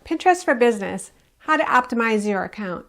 Pinterest for Business, how to optimize your account.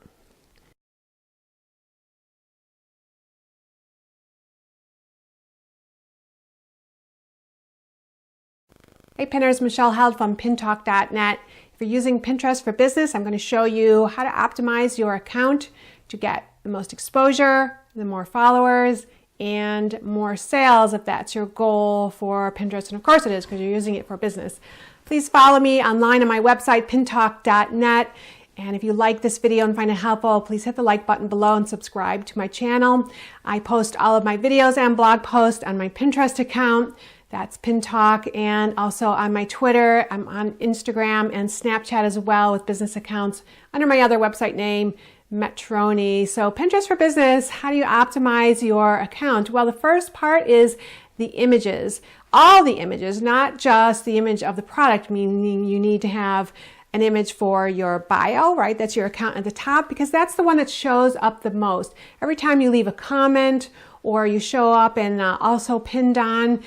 Hey Pinners, Michelle Held from pintalk.net. If you're using Pinterest for Business, I'm going to show you how to optimize your account to get the most exposure, the more followers, and more sales if that's your goal for Pinterest. And of course it is, because you're using it for business. Please follow me online on my website, pintalk.net. And if you like this video and find it helpful, please hit the like button below and subscribe to my channel. I post all of my videos and blog posts on my Pinterest account. That's Pintalk, and also on my Twitter. I'm on Instagram and Snapchat as well with business accounts under my other website name, Metroni. So Pinterest for Business, how do you optimize your account? Well, the first part is the images. All the images, not just the image of the product, meaning you need to have an image for your bio, right? That's your account at the top, because that's the one that shows up the most. Every time you leave a comment or you show up and also pinned on,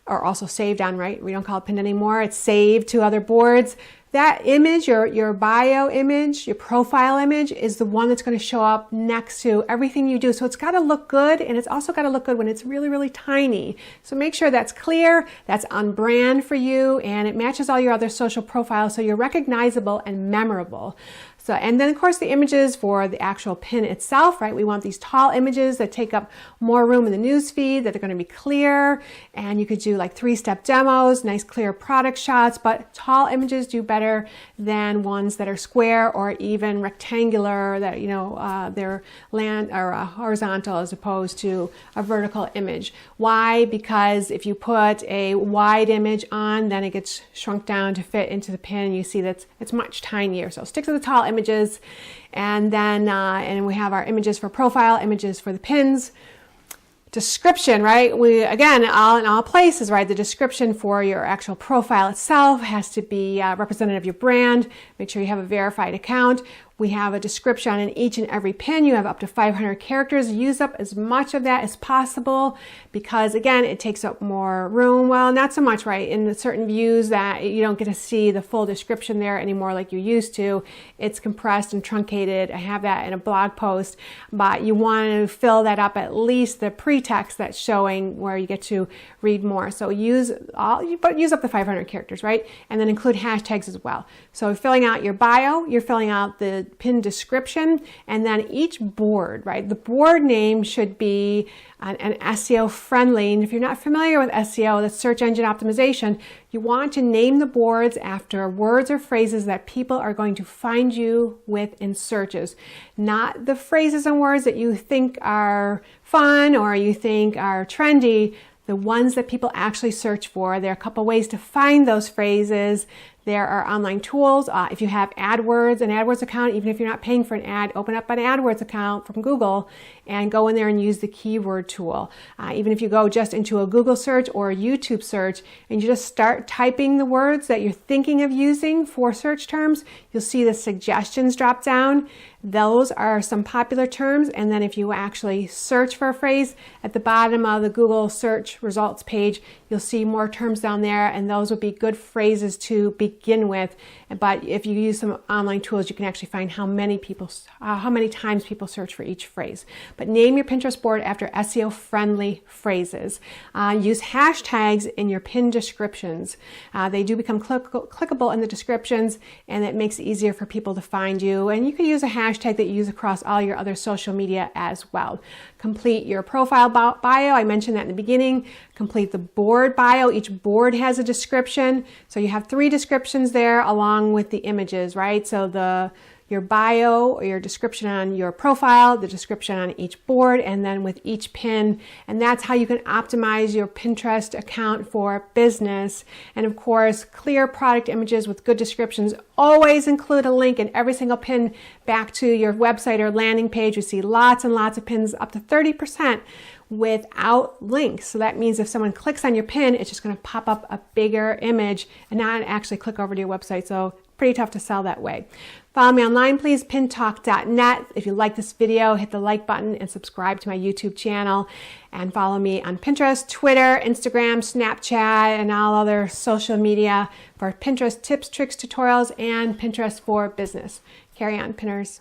or also saved on, right? We don't call it pinned anymore. It's saved to other boards. That image, your bio image, your profile image, is the one that's going to show up next to everything you do. So it's got to look good, and it's also got to look good when it's really, really tiny. So make sure that's clear, that's on brand for you, and it matches all your other social profiles so you're recognizable and memorable. So, and then of course the images for the actual pin itself, right? We want these tall images that take up more room in the news feed, that are going to be clear, and you could do like 3-step demos, nice clear product shots, but tall images do better than ones that are square or even rectangular, that, you know, they're horizontal as opposed to a vertical image. Why? Because if you put a wide image on, then it gets shrunk down to fit into the pin. You see that it's much tinier. So stick to the tall images, and then and we have our images for profile, images for the pins. Description, right? We, again, in all places, right? The description for your actual profile itself has to be representative of your brand. Make sure you have a verified account. We have a description in each and every pin. You have up to 500 characters. Use up as much of that as possible, because again, it takes up more room. Well, not so much, right? In certain views that you don't get to see the full description there anymore like you used to. It's compressed and truncated. I have that in a blog post, but you want to fill that up, at least the pre-text that's showing where you get to read more. So use up the 500 characters, right? And then include hashtags as well. So filling out your bio, you're filling out the pin description, and then each board, right? The board name should be an SEO friendly. And if you're not familiar with SEO, that's search engine optimization, you want to name the boards after words or phrases that people are going to find you with in searches. Not the phrases and words that you think are fun or you think are trendy, the ones that people actually search for. There are a couple ways to find those phrases. There are online tools. If you have AdWords, an AdWords account, even if you're not paying for an ad, open up an AdWords account from Google and go in there and use the keyword tool. Even if you go just into a Google search or a YouTube search and you just start typing the words that you're thinking of using for search terms, you'll see the suggestions drop down. Those are some popular terms. And then if you actually search for a phrase at the bottom of the Google search results page, you'll see more terms down there, and those would be good phrases to begin with. But if you use some online tools, you can actually find how many times people search for each phrase. But name your Pinterest board after SEO friendly phrases. Use hashtags in your pin descriptions. They do become clickable in the descriptions, and it makes it easier for people to find you. And you can use a hashtag that you use across all your other social media as well. Complete your profile bio. I mentioned that in the beginning. Complete the board bio. Each board has a description. So you have 3 descriptions there along with the images, right? So your bio or your description on your profile, the description on each board, and then with each pin. And that's how you can optimize your Pinterest account for business. And of course, clear product images with good descriptions. Always include a link in every single pin back to your website or landing page. We see lots and lots of pins, up to 30%. Without links. So that means if someone clicks on your pin, it's just going to pop up a bigger image and not actually click over to your website. So pretty tough to sell that way. Follow me online, please, pintalk.net. If you like this video, hit the like button and subscribe to my YouTube channel. And follow me on Pinterest, Twitter, Instagram, Snapchat, and all other social media for Pinterest tips, tricks, tutorials, and Pinterest for business. Carry on, Pinners.